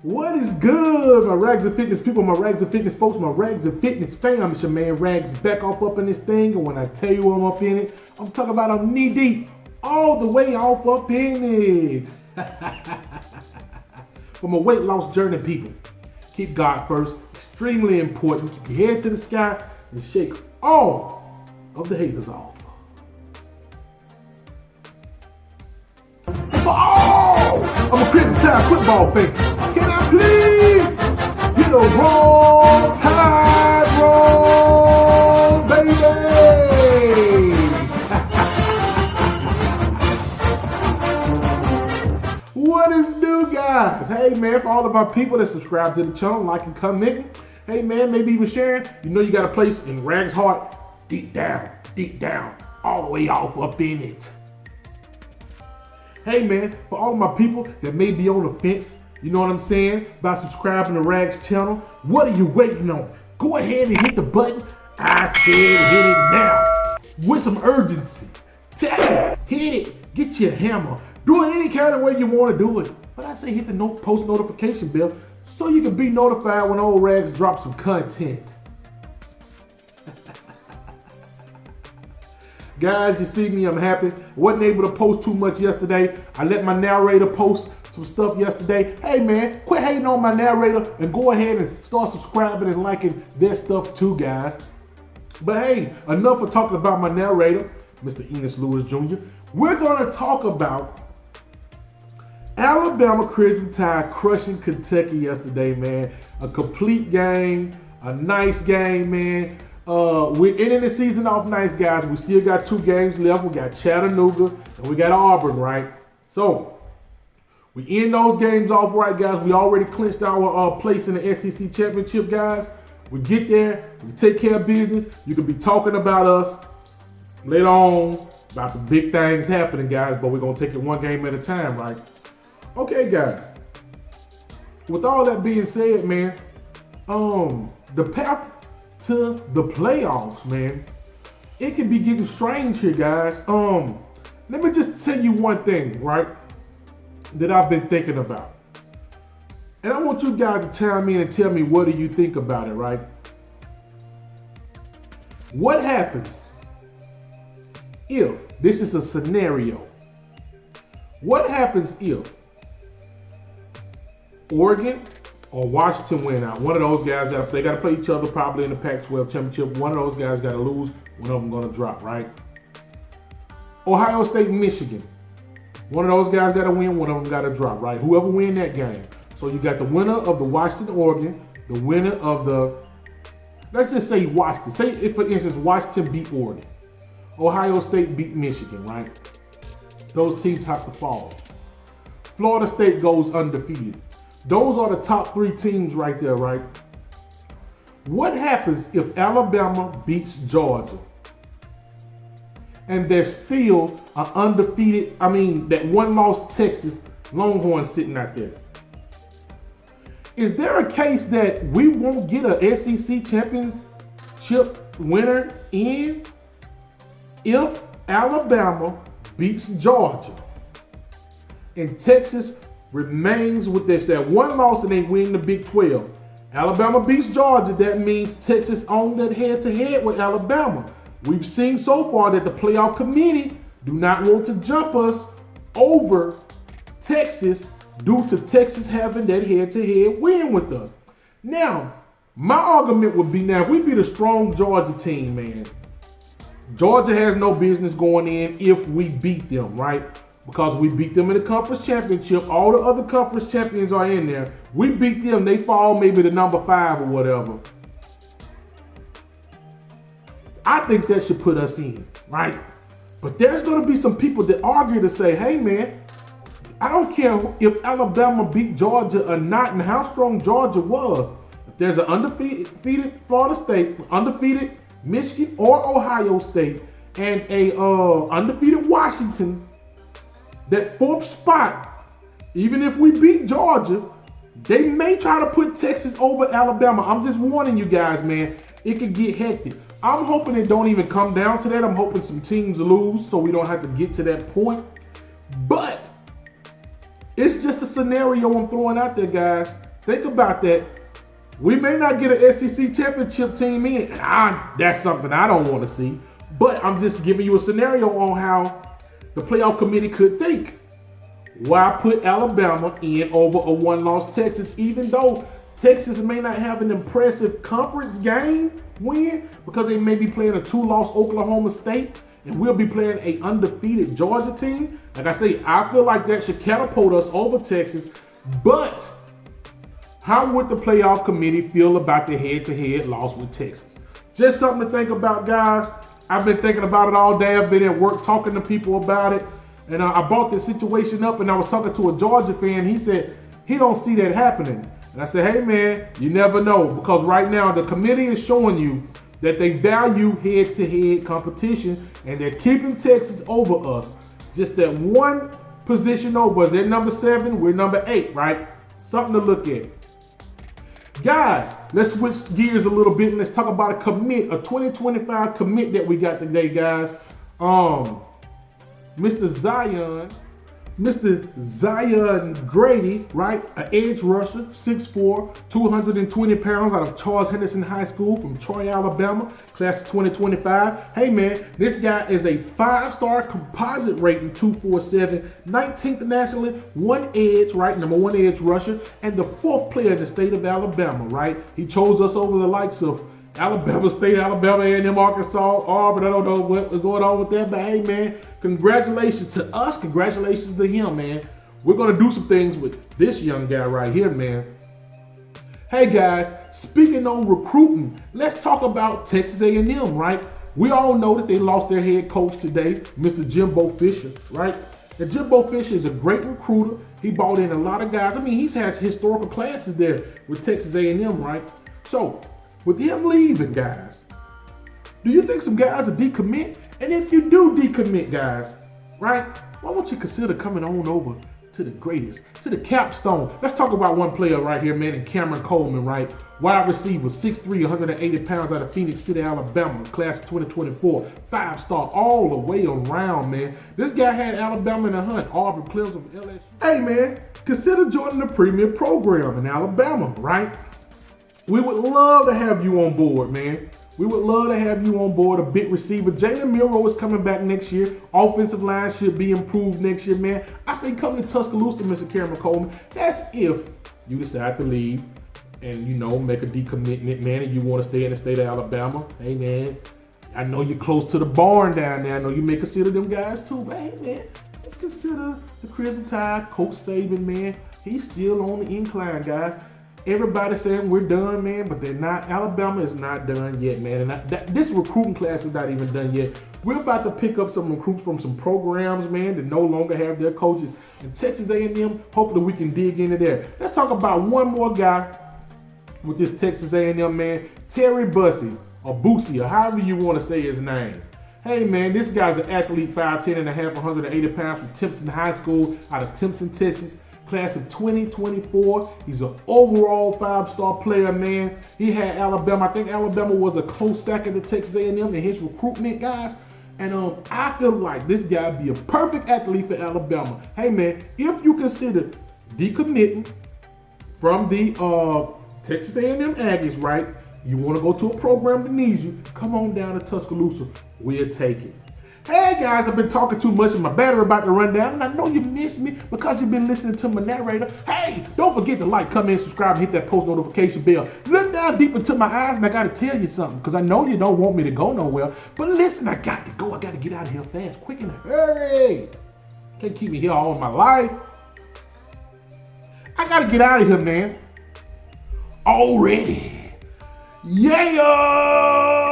What is good, my Rags of Fitness people, my Rags of Fitness folks, my Rags of Fitness fam? It's your man Rags back off up in this thing, and when I tell you I'm up in it, I'm talking about I'm knee deep, all the way off up in it. For my weight loss journey people, keep God first, extremely important. Keep your head to the sky and shake all of the haters off. I'm a Crimson Tide football fan. Can I please get a roll, Tide roll, baby? What is new, guys? Hey, man, for all of our people that subscribe to the channel, like and commenting, hey, man, maybe even sharing, you know you got a place in Rag's heart, deep down, all the way off up in it. Hey man, for all my people that may be on the fence, you know what I'm saying, about subscribing to Rag's channel, what are you waiting on? Go ahead and hit the button. I said hit it now. With some urgency. Tap it, hit it, get your hammer. Do it any kind of way you want to do it. But I say hit the post notification bell so you can be notified when old Rags drops some content. Guys, you see me, I'm happy. Wasn't able to post too much yesterday. I let my narrator post some stuff yesterday. Hey man, quit hating on my narrator and go ahead and start subscribing and liking their stuff too, guys. But hey, enough of talking about my narrator, Mr. Enos Lewis Jr. We're gonna talk about Alabama Crimson Tide crushing Kentucky yesterday, man. A complete game, a nice game, man. We're ending the season off nice, guys. We still got 2 games left. We got Chattanooga and we got Auburn, right? So we end those games off right, guys. We already clinched our place in the SEC championship, guys. We get there, we take care of business. You can be talking about us later on about some big things happening, guys, but we're gonna take it one game at a time, right? Okay, guys. With all that being said, man, the path to the playoffs, man, it can be getting strange here, guys. Let me just tell you one thing, right, that I've been thinking about. And I want you guys to chime in and tell me what do you think about it, right? What happens if, this is a scenario, what happens if Oregon or Washington win out? One of those guys, they got to play each other probably in the Pac-12 championship. One of those guys got to lose. One of them going to drop, right? Ohio State and Michigan. One of those guys got to win. One of them got to drop, right? Whoever win that game. So you got the winner of the Washington-Oregon, the winner of the, let's just say Washington. Say, if for instance, Washington beat Oregon. Ohio State beat Michigan, right? Those teams have to fall. Florida State goes undefeated. Those are the top 3 teams right there, right? What happens if Alabama beats Georgia and there's still an undefeated, that one-loss Texas Longhorns sitting out there? Is there a case that we won't get a SEC championship winner in if Alabama beats Georgia and Texas remains with that one loss and they win the Big 12? Alabama beats Georgia, that means Texas owns that head-to-head with Alabama. We've seen so far that the playoff committee do not want to jump us over Texas due to Texas having that head-to-head win with us. Now, my argument would be, now if we beat a strong Georgia team, man, Georgia has no business going in if we beat them, right? Because we beat them in the conference championship. All the other conference champions are in there. We beat them, they fall maybe to number 5 or whatever. I think that should put us in, right? But there's going to be some people that argue to say, hey man, I don't care if Alabama beat Georgia or not and how strong Georgia was. If there's an undefeated Florida State, undefeated Michigan or Ohio State, and a undefeated Washington, that 4th spot, even if we beat Georgia, they may try to put Texas over Alabama. I'm just warning you guys, man. It could get hectic. I'm hoping it don't even come down to that. I'm hoping some teams lose so we don't have to get to that point. But it's just a scenario I'm throwing out there, guys. Think about that. We may not get an SEC championship team in, and that's something I don't want to see. But I'm just giving you a scenario on how the playoff committee could think. Why put Alabama in over a one-loss Texas, even though Texas may not have an impressive conference game win because they may be playing a two-loss Oklahoma State and we'll be playing an undefeated Georgia team. Like I say, I feel like that should catapult us over Texas. But how would the playoff committee feel about the head-to-head loss with Texas? Just something to think about, guys. I've been thinking about it all day. I've been at work talking to people about it. And I brought this situation up and I was talking to a Georgia fan. He said he don't see that happening. And I said, hey man, you never know, because right now the committee is showing you that they value head-to-head competition and they're keeping Texas over us. Just that one position over. They're number 7, we're number 8, right? Something to look at. Guys, let's switch gears a little bit and let's talk about a commit, a 2025 commit that we got today, guys. Mr. Zion Grady, right? An edge rusher, 6'4", 220 pounds, out of Charles Henderson High School from Troy, Alabama, class of 2025. Hey man, this guy is a 5-star composite rating, 247, 19th nationally, 1 edge, right? Number 1 edge rusher, and the 4th player in the state of Alabama, right? He chose us over the likes of Alabama State, Alabama A&M, Arkansas, Auburn. I don't know what's going on with that, but hey, man, congratulations to us. Congratulations to him, man. We're going to do some things with this young guy right here, man. Hey, guys, speaking on recruiting, let's talk about Texas A&M, right? We all know that they lost their head coach today, Mr. Jimbo Fisher, right? And Jimbo Fisher is a great recruiter. He brought in a lot of guys. I mean, he's had historical classes there with Texas A&M, right? So, with him leaving, guys, do you think some guys will decommit? And if you do decommit, guys, right, why won't you consider coming on over to the greatest, to the capstone? Let's talk about one player right here, man, and Cameron Coleman, right? Wide receiver, 6'3", 180 pounds, out of Phoenix City, Alabama, class of 2024, 5-star all the way around, man. This guy had Alabama in the hunt, Auburn, Clemson, LSU. Hey, man, consider joining the premier program in Alabama, right? We would love to have you on board, man. We would love to have you on board. A big receiver. Jalen Milroe is coming back next year. Offensive line should be improved next year, man. I say come to Tuscaloosa, Mr. Cameron Coleman. That's if you decide to leave and, you know, make a decommitment, man, and you want to stay in the state of Alabama. Hey, man, I know you're close to the barn down there. I know you may consider them guys too, but hey, man, just consider the Crimson Tide, Coach Saban, man. He's still on the incline, guys. Everybody saying we're done, man, but they're not. Alabama is not done yet, man. And this recruiting class is not even done yet. We're about to pick up some recruits from some programs, man, that no longer have their coaches. And Texas A&M, hopefully we can dig into there. Let's talk about one more guy with this Texas A&M, man. Terry Bussey, or Boosie, or however you want to say his name. Hey, man, this guy's an athlete, 5'10 and a half, 180 pounds from Timpson High School, out of Timpson, Texas. Class of 2024. He's an overall 5-star player, man. He had Alabama. I think Alabama was a close second to Texas A&M in his recruitment, guys. And I feel like this guy would be a perfect athlete for Alabama. Hey, man, if you consider decommitting from the Texas A&M Aggies, right? You want to go to a program that needs you, come on down to Tuscaloosa. We'll take it. Hey guys, I've been talking too much and my battery about to run down, and I know you missed me because you've been listening to my narrator. Hey, don't forget to like, comment, subscribe, and hit that post notification bell. Look down deep into my eyes and I gotta tell you something, because I know you don't want me to go nowhere. But listen, I got to go. I gotta get out of here fast, quick and hurry. Can't keep me here all my life. I gotta get out of here, man. Already. Yeah.